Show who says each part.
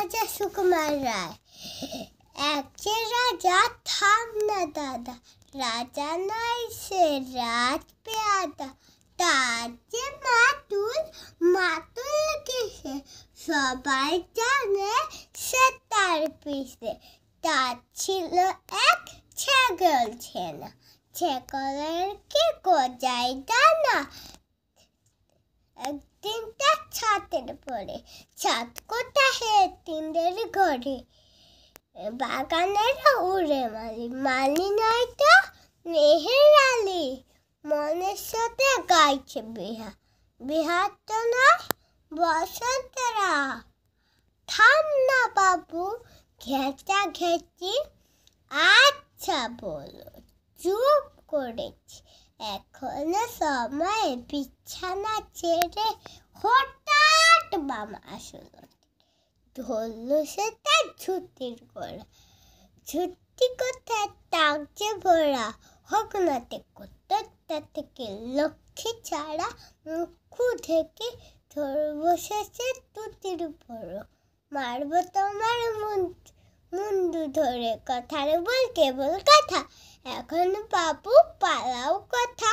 Speaker 1: রাজা সুকুমার রায়। এক যে রাজা থাম না দাদা, রাজা নয় সে রাজ পেয়াদা। তার যে মাতুল, মাতুল কিসে সবাই জানে সে তার পিসে। তার ছিল এক ছাগল ছেনা, ছাগলের কি গজায় ডানা। একদিন তার ছাদের পরে, ছাদ কোথায় হে তিনদের ঘরে। বাগানের উড়ে মালি, মালি নয়তো মেহের আলী। মনের সাথে গাইছে বিহা, বিহার তো নয় বসন্তরা। থাম না বাবু ঘেঁচা ঘেঁচি, আচ্ছা বলো চুপ করেছি। এখনো সময় বিছানা ছেড়ে হঠাৎ বাবা আসলো, ধরলো সে তার ঝুঁটির গোড়া। ঝুঁটি কোথায় তাকছে ভরা, হোক নাতে কোথা থেকে লক্ষ্মী ছাড়া। মুখু থেকে ধরে বসেছে তুতির উপর, মারবো তোমার মুন্ডু ধরে। কথার বল কেবল কথা, এখন বাবু পালাও কথা।